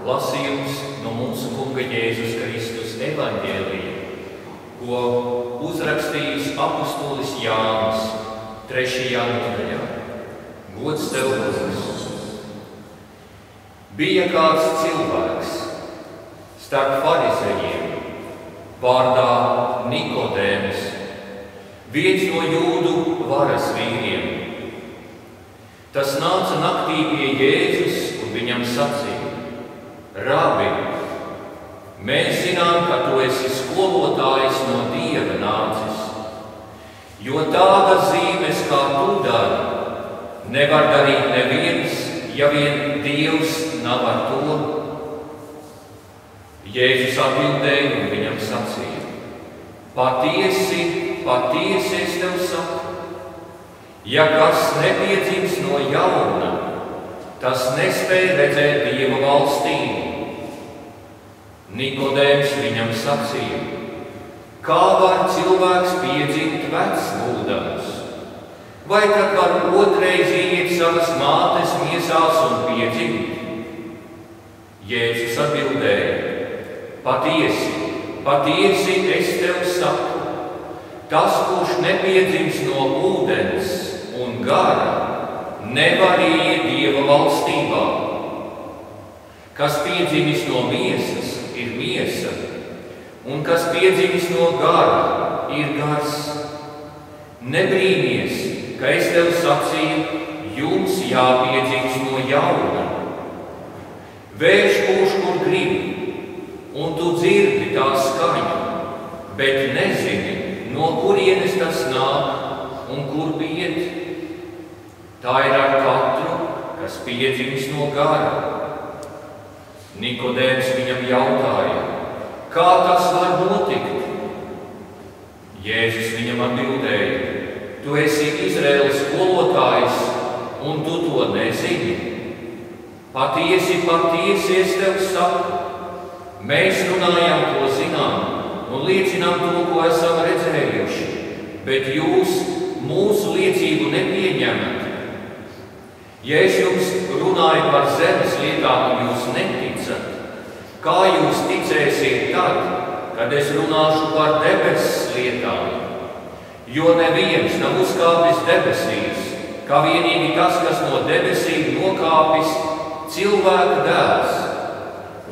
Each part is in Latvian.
lasījums no mūsu Kunga Jēzus Kristus evaņģēlija, ko uzrakstījis apustulis Jānis 3. nodaļā. Gods tev, Kungs! Bija kāds cilvēks starp farizejiem, vārdā Nikodēms, viens no jūdu varas vīriem. Tas nāca naktī pie Jēzus un viņam sacīja: Rabi, mēs zinām, ka tu esi skolotājs no Dieva nācis, jo tādas zīmes, kā tu dari, nevar darīt neviens, ja vien Dievs nav ar to. Jēzus atbildēja un viņam sacīja: Patiesi, patiesi es tev saku, ja kas nepiedzimst no jauna, tas nespēj redzēt Dieva valstību. Nikodēms viņam sacīja: Kā var cilvēks piedzimt vecs būdams? Vai tad var otrais iet savas mātes miesās un piedzimt? Jēzus atbildēja: Patiesi, patiesi es tev saku, tas, kurš nepiedzimst no ūdens un gara, nevar iet Dieva valstībā. Kas piedzimis no miesas, ir miesa, un kas piedzimis no gara, ir gars. Nebrīnies, ka es tev sacīju, jums jāpiedzimst no jauna. Vējš pūš, kur gribi, un tu dzirdi tā skaņu, bet nezini, no kurienes tas nāk un kur iet. Tā ir ar katru, kas piedzimst no gara. Nikodēms viņam jautāja: Kā tas var notikt? Jēzus viņam atbildēja: Tu esi Izraēlas skolotājs, un tu to nezini. Patiesi, patiesi es tev saku, mēs runājam, ko zinām, un liecinām to, ko esam redzējuši, bet jūs mūsu liecību nepieņemat. Ja es jums runāju par zemes lietām un jūs neticat, kā jūs ticēsiet tad, kad es runāšu par debesis lietām? Jo neviens nav uzkāpis debesīs, kā vienīgi tas, kas no debesīm nokāpis, cilvēka dēls.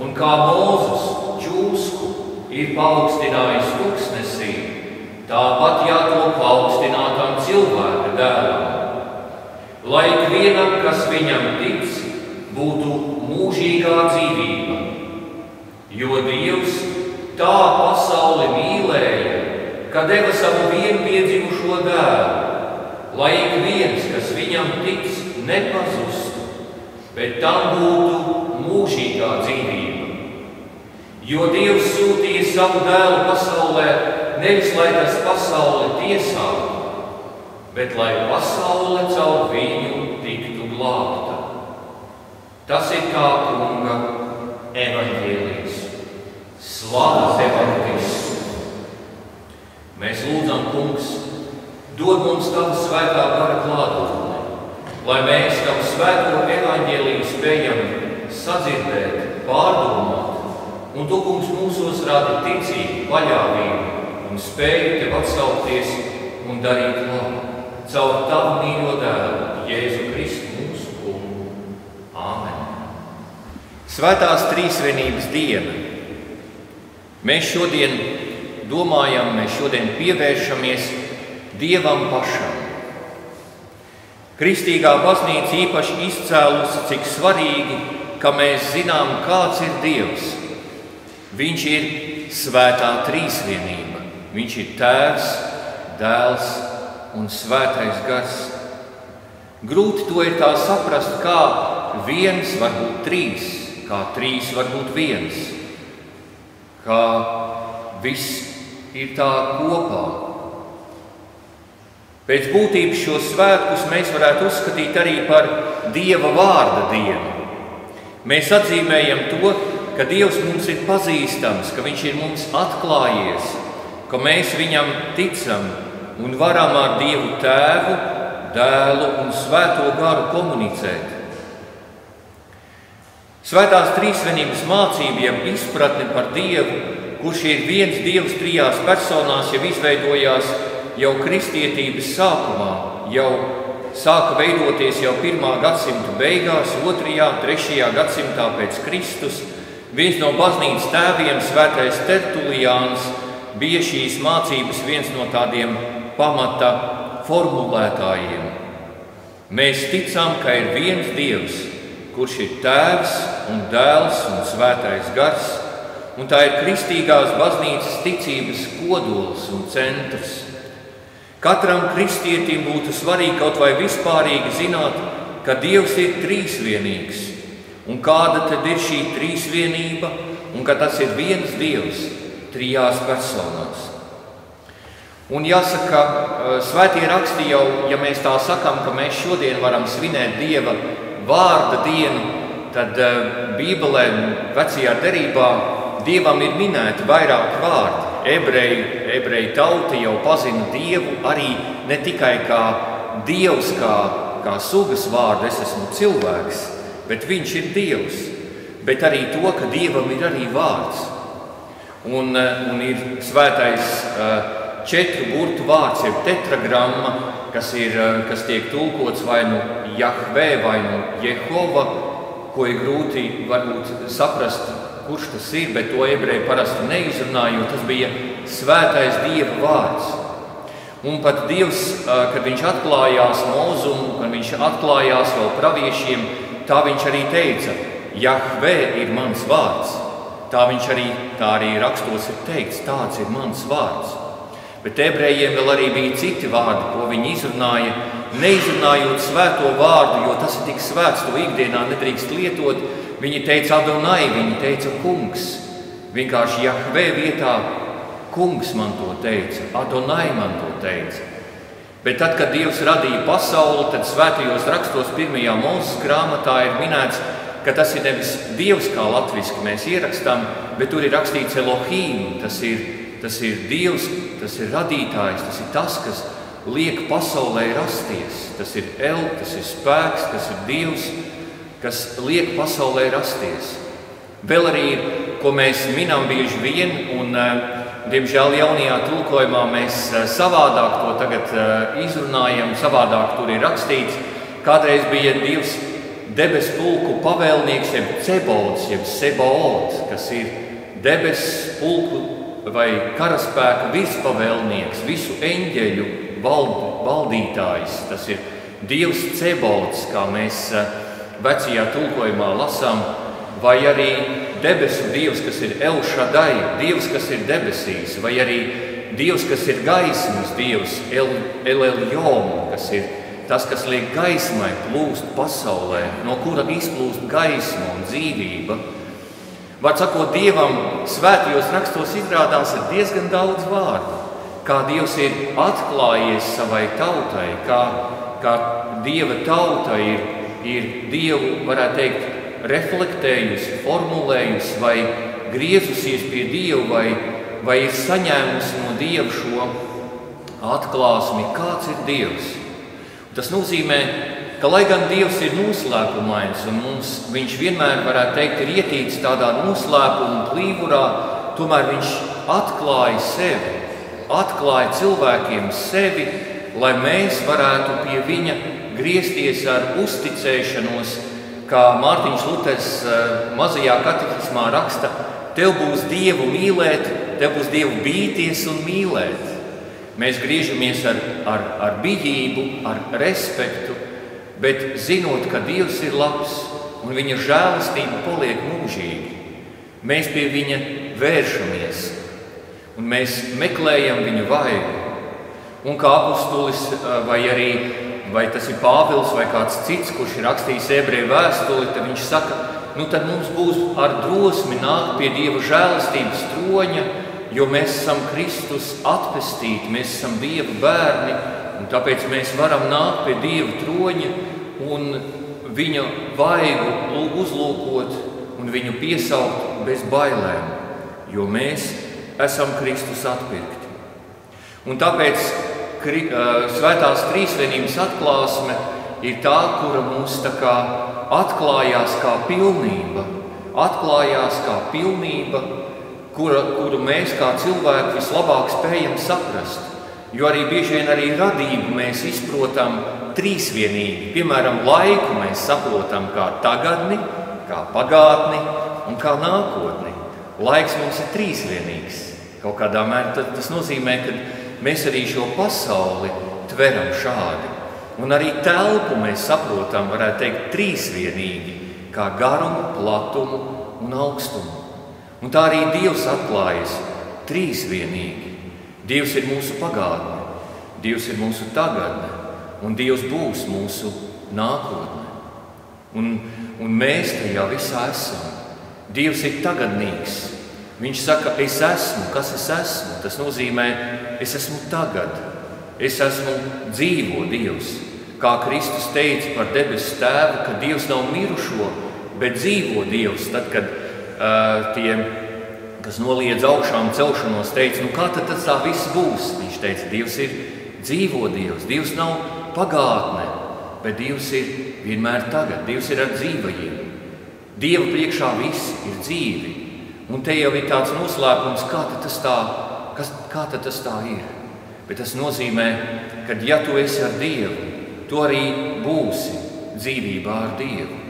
Un kā Mūzes čūsku ir paaugstinājis tuksnesī, tāpat jātop paaugstinātam cilvēka dēlam. Lai ikvienam, kas viņam tic, būtu mūžīgā dzīvība. Jo Dievs tā pasauli mīlēja, ka deva savu vienpiedzimušo dēlu, lai ik viens, kas viņam tic, nepazustu, bet tam būtu mūžīgā dzīvība. Jo Dievs sūtīja savu dēlu pasaulē, nevis lai tas pasauli tiesātu, bet lai pasaule caur viņu tiktu glābta. Tas ir kā Kunga evaņģēlijs. Slavu tev, Kristu! Mēs lūdzam, Kungs, dod mums tavu svētā gara klātbūtni, lai mēs tavu svēto evaņģēliju spējam sadzirdēt, pārdomāt, un tu, Kungs, mūsos rādi ticību, paļāvību un spēju tev atsaukties un darīt labu. Caur tavu mīļo dēlu, Jēzu Kristu mūsu Kungu. Āmen. Svētās Trīsvienības diena. Mēs šodien domājam, mēs šodien pievēršamies Dievam pašam. Kristīgā baznīca īpaši izcēlusi, cik svarīgi, ka mēs zinām, kāds ir Dievs. Viņš ir svētā trīsvienība. Viņš ir Tēvs, Dēls un Svētais Gars. Grūti to ir tā saprast, kā viens var būt trīs, kā trīs var būt viens, kā viss ir tā kopā. Pēc būtības šo svētkus mēs varētu uzskatīt arī par Dieva vārda dienu. Mēs atzīmējam to, ka Dievs mums ir pazīstams, ka Viņš ir mums atklājies, ka mēs Viņam ticam un varam ar Dievu Tēvu, Dēlu un Svēto Garu komunicēt. Svētās trīsvienības mācība, jeb izpratne par Dievu, kurš ir viens Dievs trijās personās, jau izveidojās jau kristietības sākumā, jau sāka veidoties jau 1. gadsimta beigās, 2., 3. gadsimtā pēc Kristus. Viens no baznīcas tēviem, svētais Tertuliāns, bija šīs mācības viens no tādiem pamata formulētājiem. Mēs ticam, ka ir viens Dievs, kurš ir Tēvs un Dēls un Svētais Gars, un tā ir kristīgās baznīcas ticības kodols un centrs. Katram kristietim būtu svarīgi kaut vai vispārīgi zināt, ka Dievs ir trīsvienīgs, un kāda tad ir šī trīsvienība, un ka tas ir viens Dievs trijās personās. Un jāsaka, svētie raksti jau, ja mēs tā sakam, ka mēs šodien varam svinēt Dieva vārda dienu, tad Bībelē, vecajā derībā, Dievam ir minēti vairāki vārdi. Ebreju tauta jau pazina Dievu arī ne tikai kā Dievs, kā sugas vārdu, es esmu cilvēks, bet viņš ir Dievs, bet arī to, ka Dievam ir arī vārds. Un ir svētais 4 burtu vārds, ir tetragramma, kas tiek tulkots vai nu Jahve vai nu Jehova, ko ir grūti varbūt saprast, kurš tas ir, bet to ebreji parasti neizrunāja, jo tas bija svētais Dieva vārds. Un pat Dievs, kad viņš atklājās Mozumu, kad viņš atklājās vēl praviešiem, tā viņš arī teica, Jahve ir mans vārds. Tā arī rakstos ir teikts, tāds ir mans vārds. Bet ebrejiem vēl arī bija citi vārdi, ko viņi izrunāja, neizrunājot svēto vārdu, jo tas ir tik svēts, to ikdienā nedrīkst lietot. Viņi teica Adonai, viņi teica kungs. Vienkārši Jahve vietā kungs man to teica, Adonai man to teica. Bet tad, kad Dievs radīja pasauli, tad svētajos rakstos 1. Mūzes grāmatā ir minēts, ka tas ir nevis Dievs, kā latviski mēs ierakstām, bet tur ir rakstīts Elohim, tas ir Dievs, tas ir radītājs, tas ir tas, kas liek pasaulē rasties. Tas ir tas ir spēks, tas ir Dievs, kas liek pasaulē rasties. Vēl arī ir, ko mēs minam bieži vien, un diemžēl jaunajā tulkojumā mēs savādāk to tagad izrunājam, savādāk tur ir rakstīts. Kādreiz bija Dievs debes pulku pavēlnieks, jeb Cebots, jeb Sebaot, kas ir debes pulku vai karaspēka virspavēlnieks, visu eņģeļu valdītājs. Tas ir Dievs Cebots, kā mēs vecajā tulkojumā lasām, vai arī debesu Dievs, kas ir El Shaddai, Dievs, kas ir debesīs, vai arī Dievs, kas ir gaismas Dievs, El Elyon, kas ir tas, kas liek gaismai plūst pasaulē, no kura izplūst gaisma un dzīvība. Var sakot, Dievam svētajos rakstos izrādās ir diezgan daudz vārdu, kā Dievs ir atklājies savai tautai, kā Dieva tauta ir Dievu, varētu teikt, reflektējusi, formulējusi vai griezusies pie Dievu, vai ir saņēmusi no Dieva šo atklāsmi, kāds ir Dievs. Tas nozīmē, ka lai gan Dievs ir noslēpumains un viņš vienmēr, varētu teikt, ir ietīts tādā noslēpuma plīvurā, tomēr viņš atklāja sevi, atklāja cilvēkiem sevi, lai mēs varētu pie viņa griezties ar uzticēšanos, kā Mārtiņš Luters mazajā katehismā raksta, tev būs Dievu mīlēt, tev būs Dievu bīties un mīlēt. Mēs griežamies ar bijību, ar respektu, bet zinot, ka Dievs ir labs un viņa žēlastība paliek mūžīgi, mēs pie viņa vēršamies un mēs meklējam viņu vaigu. Un kā apustulis vai tas ir Pāvils vai kāds cits, kurš ir rakstījis ebreju vēstuli, tad viņš saka, tad mums būs ar drosmi nākt pie Dieva žēlastības troņa, jo mēs esam Kristus atpestīti, mēs esam Dieva bērni, un tāpēc mēs varam nākt pie Dieva troņa un viņa vaigu uzlūkot un viņu piesaukt bez bailēm, jo mēs esam Kristus atpirkti. Un tāpēc Svētās trīsvienības atklāsme ir tā, kura mums tā kā atklājās kā pilnība, kuru mēs kā cilvēki vislabāk spējam saprast. Jo arī bieži vien arī radību mēs izprotam trīsvienīgi. Piemēram, laiku mēs saprotam kā tagadni, kā pagātni un kā nākotni. Laiks mums ir trīsvienīgs. Kaut kādā mērā tas nozīmē, ka mēs arī šo pasauli tveram šādi. Un arī telpu mēs saprotam, varētu teikt, trīsvienīgi, kā garumu, platumu un augstumu. Un tā arī Dievs atklājas trīsvienīgi. Dievs ir mūsu pagātne, Dievs ir mūsu tagadne, un Dievs būs mūsu nākotne. Un mēs tajā visā esam. Dievs ir tagadnīgs. Viņš saka, es esmu, kas es esmu. Tas nozīmē, es esmu tagad. Es esmu dzīvo Dievs. Kā Kristus teica par debesu Tēvu, ka Dievs nav mirušo, bet dzīvo Dievs. Tad, kad tie, kas noliedz augšām celšanos, teica, kā tad tā viss būs? Viņš teica, Dievs ir dzīvo Dievs. Dievs nav pagātne, bet Dievs ir vienmēr tagad. Dievs ir ar dzīvajiem. Dieva priekšā viss ir dzīvi. Un te jau ir tāds noslēpums, kā tad tas tā ir. Bet tas nozīmē, ka ja tu esi ar Dievu, tu arī būsi dzīvībā ar Dievu.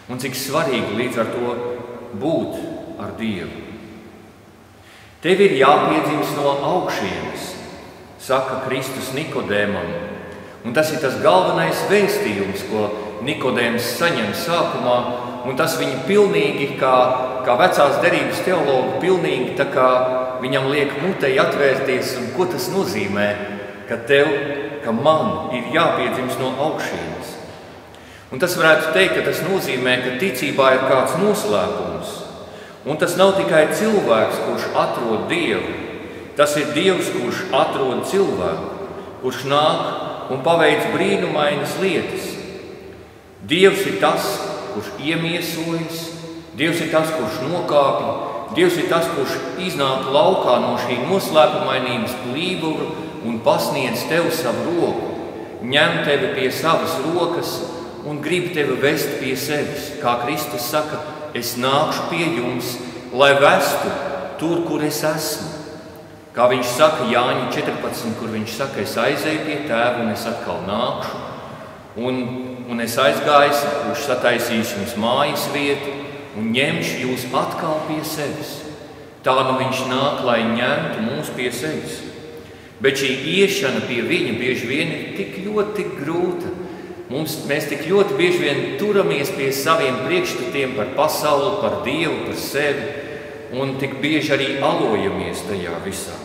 Un cik svarīgi līdz ar to būt ar Dievu. Tev ir jāpiedzimst no augšienes, saka Kristus Nikodēmam. Un tas ir tas galvenais vēstījums, ko Nikodēms saņem sākumā, un tas viņu pilnīgi, kā vecās derības teologu, pilnīgi tā kā viņam liek mutei atvērties, un ko tas nozīmē, ka man ir jāpiedzimst no augšienes. Un tas varētu teikt, ka tas nozīmē, ka ticībā ir kāds noslēpums. Un tas nav tikai cilvēks, kurš atrod Dievu. Tas ir Dievs, kurš atrod cilvēku, kurš nāk un paveic brīnumainas lietas. Dievs ir tas, kurš iemiesojas, Dievs ir tas, kurš nokāpj, Dievs ir tas, kurš iznāk laukā no šī noslēpumainības plīvura un pasniedz tev savu roku, ņem tevi pie savas rokas un grib tevi vest pie sevis. Kā Kristus saka, es nākšu pie jums, lai vestu tur, kur es esmu. Kā viņš saka Jāņa 14, kur viņš saka, es aizēju pie Tēva un es atkal nākšu. Un es aizgāju, kurš sataisīs jums mājas vietu un ņemšu jūs atkal pie sevis. Tā nu viņš nāk, lai ņemtu mūs pie sevis. Bet šī iešana pie viņa bieži vien ir tik ļoti grūta. Mēs tik ļoti bieži vien turamies pie saviem priekšstatiem par pasauli, par Dievu, par sevi, un tik bieži arī alojamies tajā visā.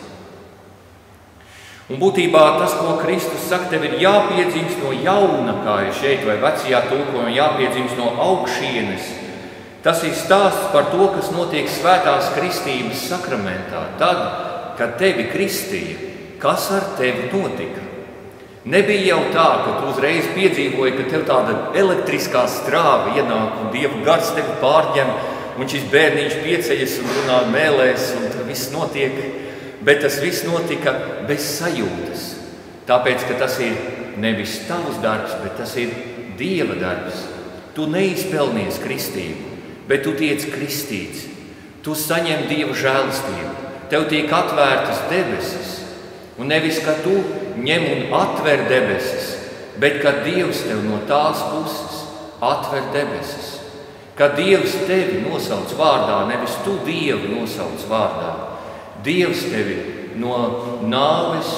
Un būtībā tas, ko Kristus saka, tev ir jāpiedzimst no jauna, kā ir šeit, vai vecajā tulkojumā, jāpiedzimst no augšienes. Tas ir stāsts par to, kas notiek svētās kristības sakramentā. Tad, kad tevi kristīja, kas ar tevi notika? Nebija jau tā, ka tu uzreiz piedzīvoji, ka tev tāda elektriskā strāva ienāk un Dieva gars tevi pārņem, un šis bērniņš pieceļas un runā mēlēs, un tas viss notiek. Bet tas viss notika bez sajūtas. Tāpēc, ka tas ir nevis tavs darbs, bet tas ir Dieva darbs. Tu neizpelnies kristību, bet tu tiec kristīts. Tu saņem Dieva žēlastību. Tev tiek atvērtas debesis. Un nevis, ka tu ņem un atver debesis, bet ka Dievs tev no tās puses atver debesis. Ka Dievs tevi nosauc vārdā, nevis tu Dievu nosauc vārdā. Dievs tevi no nāves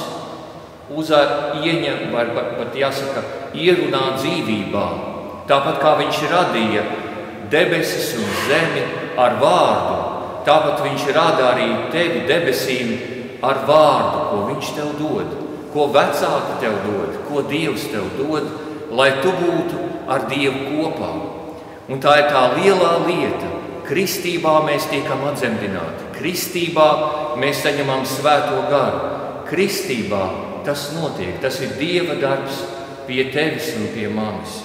ieņem, vai pat jāsaka, ierunā dzīvībā. Tāpat kā viņš radīja debesis un zemi ar vārdu, tāpat viņš rada arī tevi debesīm ar vārdu, ko viņš tev dod, ko vecāki tev dod, ko Dievs tev dod, lai tu būtu ar Dievu kopā. Un tā ir tā lielā lieta. Kristībā mēs tiekam atzemdināti. Kristībā mēs saņemam svēto garu. Kristībā tas notiek. Tas ir Dieva darbs pie tevis un pie manis.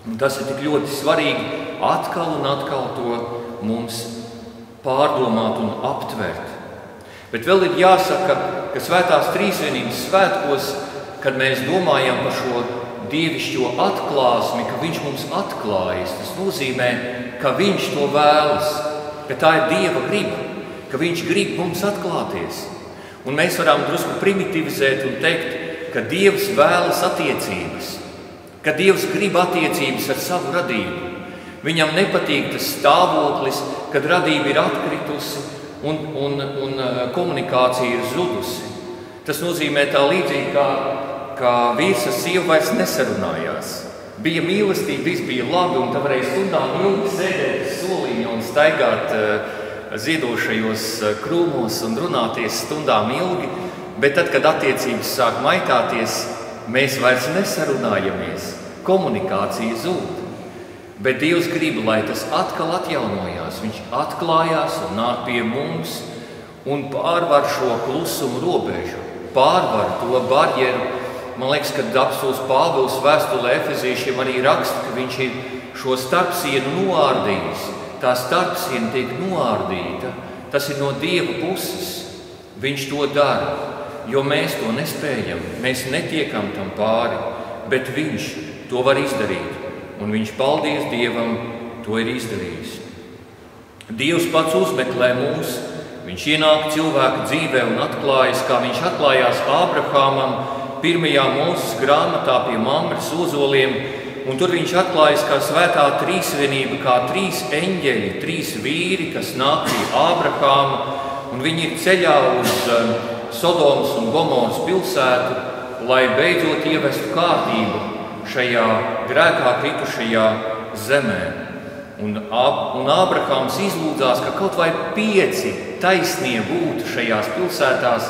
Un tas ir tik ļoti svarīgi atkal un atkal to mums pārdomāt un aptvert. Bet vēl ir jāsaka, ka svētās trīsvienības svētkos, kad mēs domājam par šo dievišķo atklāsmi, ka viņš mums atklājas. Tas nozīmē, ka viņš to vēlas, ka tā ir Dieva griba, ka viņš grib mums atklāties. Un mēs varam drusku primitivizēt un teikt, ka Dievs vēlas attiecības, ka Dievs grib attiecības ar savu radību. Viņam nepatīk tas stāvoklis, kad radība ir atkritusi un komunikācija ir zudusi. Tas nozīmē tā līdzīgi, kā vīrs ar sievu vairs nesarunājās. Bija mīlestība, viss bija labi, un tā varēja stundām ilgi sēdēt soliņā un staigāt ziedošajos krūmos un runāties stundām ilgi, bet tad, kad attiecības sāk maitāties, mēs vairs nesarunājamies, komunikācija zūd. Bet Dievs grib, lai tas atkal atjaunojās, viņš atklājās un nāk pie mums un pārvar šo klusumu robežu, pārvar to barjeru. Man liekas, ka apostūlis Pāvils vēstulē Efezīšiem arī raksta, ka viņš ir šo starpsienu noārdījis. Tā starpsiena tiek noārdīta, tas ir no Dieva puses. Viņš to dara, jo mēs to nespējam, mēs netiekam tam pāri, bet viņš to var izdarīt. Un viņš, paldies Dievam, to ir izdarījis. Dievs pats uzmeklē mūs, viņš ienāk cilvēka dzīvē un atklājas, kā viņš atklājās Ābrahamam, pirmajā Mūzes grāmatā pie Mamres ozoliem, un tur viņš atklājas kā svētā trīsvienība, kā 3 eņģeļi, 3 vīri, kas nāk pie Ābrahama, un viņi ir ceļā uz Sodomas un Gomoras pilsētu, lai beidzot ievestu kārtību šajā grēkā kritušajā zemē. Un Ābrahams izlūdzās, ka kaut vai 5 taisnie būtu šajās pilsētās,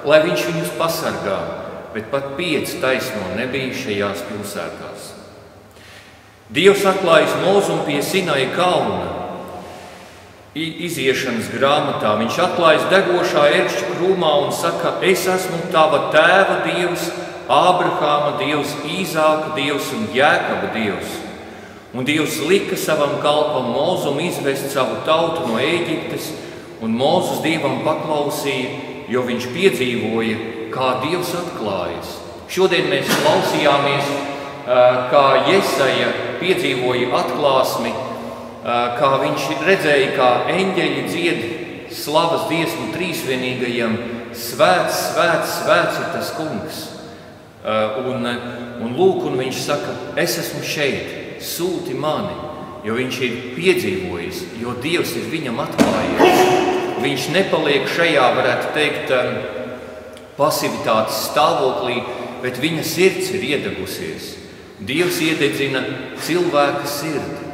lai viņš viņus pasargā, bet pat 5 taisno nebija šajās pilsētās. Dievs atklājas Mozum pie Sinaja kalna, iziešanas grāmatā. Viņš atklājas degošā ērkšķa krūmā un saka, es esmu tava tēva Dievs, Ābrahāma Dievs, Īzāka Dievs un Jēkaba Dievs. Un Dievs lika savam kalpam Mozum izvest savu tautu no Ēģiptes, un Mozus Dievam paklausīja, jo viņš piedzīvoja, kā Dievs atklājas. Šodien mēs klausījāmies, kā Jesaja piedzīvoja atklāsmi, kā viņš redzēja, kā eņģeļi dzied slavas dziesmu trīsvienīgajam, svēts, svēts, svēts ir tas kungs. Un lūk, un viņš saka, es esmu šeit, sūti mani, jo viņš ir piedzīvojis, jo Dievs ir viņam atklājies. Viņš nepaliek šajā, varētu teikt, pasivitātes stāvoklī, bet viņa sirds ir iedegusies. Dievs iededzina cilvēka sirdi.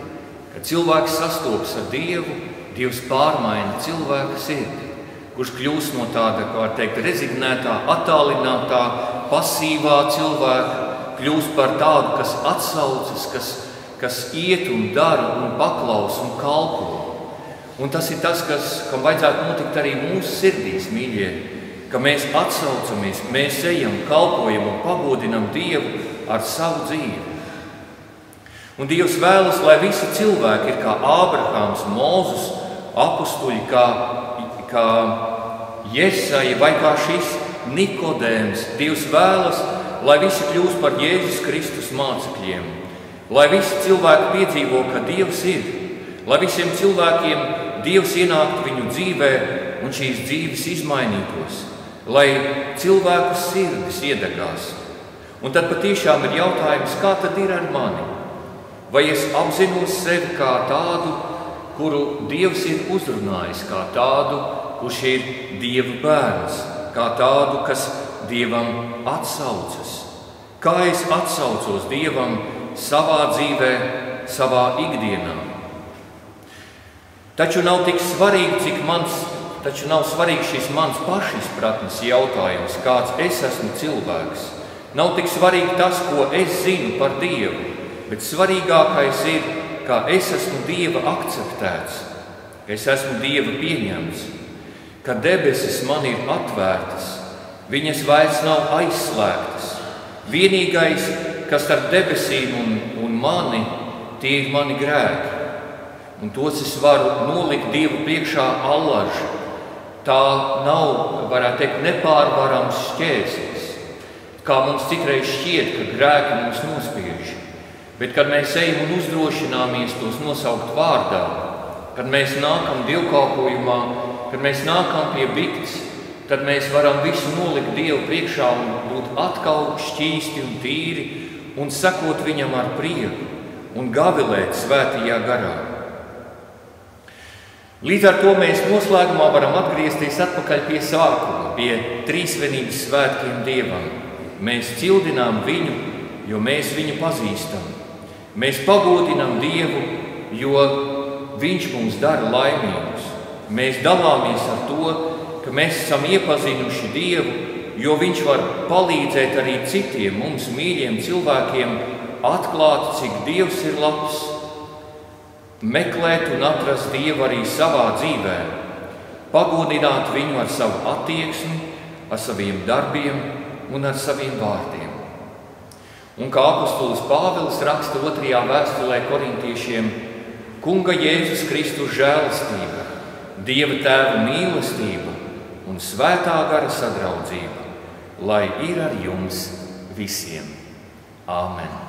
Kad cilvēks sastopas ar Dievu, Dievs pārmaina cilvēka sirdi, kurš kļūst no tāda, kā var teikt, rezignētā, attālinātā, pasīvā cilvēka, kļūst par tādu, kas atsaucas, kas iet un dara un paklaus un kalpo. Un tas ir tas, kam vajadzētu notikt arī mūsu sirdīs, mīļie, ka mēs atsaucamies, mēs ejam, kalpojam un pagodinam Dievu ar savu dzīvi. Un Dievs vēlas, lai visi cilvēki ir kā Ābrahāms, Mozus, apustuļi, kā Jesaja vai kā šis Nikodēms. Dievs vēlas, lai visi kļūst par Jēzus Kristus mācekļiem, lai visi cilvēki piedzīvo, ka Dievs ir, lai visiem cilvēkiem Dievs ienāktu viņu dzīvē un šīs dzīves izmainītos, lai cilvēku sirdis iedegās. Un tad patiešām ir jautājums, kā tad ir ar mani? Vai es apzinos sevi kā tādu, kuru Dievs ir uzrunājis, kā tādu, kurš ir Dieva bērns, kā tādu, kas Dievam atsaucas? Kā es atsaucos Dievam savā dzīvē, savā ikdienā? Taču nav tik svarīgi, taču nav svarīgi šis mans pašizpratnes jautājums, kāds es esmu cilvēks. Nav tik svarīgi tas, ko es zinu par Dievu, bet svarīgākais ir, kā es esmu Dieva akceptēts, ka es esmu Dieva pieņemts, ka debesis man ir atvērtas, viņas vairs nav aizslēgtas. Vienīgais, kas starp debesīm un mani, tie ir mani grēki. Un tos es varu nolikt Dievu priekšā allaži. Tā nav, varētu teikt, nepārvarams šķērslis. kā mums citreiz šķiet, ka grēki mums nospiež. Bet, kad mēs ejam un uzdrošināmies tos nosaukt vārdā, kad mēs nākam dievkalpojumā, kad mēs nākam pie bikts, tad mēs varam visu nolikt Dievu priekšā un būt atkal šķīsti un tīri un sekot viņam ar prieku un gavilēt svētajā garā. Līdz ar to mēs noslēgumā varam atgriezties atpakaļ pie sākuma, pie trīsvienības svētkiem Dievam. Mēs cildinām viņu, jo mēs viņu pazīstam. Mēs pagodinām Dievu, jo viņš mums dara laimīgus. Mēs dalāmies ar to, ka mēs esam iepazinuši Dievu, jo viņš var palīdzēt arī citiem mums mīļiem cilvēkiem atklāt, cik Dievs ir labs, meklēt un atrast Dievu arī savā dzīvē, pagodināt viņu ar savu attieksmi, ar saviem darbiem un ar saviem vārdiem. Un kā apostolis Pāvils raksta 2. vēstulē korintiešiem, Kunga Jēzus Kristus žēlastība, Dieva Tēva mīlestība un Svētā gara sadraudzība, lai ir ar jums visiem. Āmen!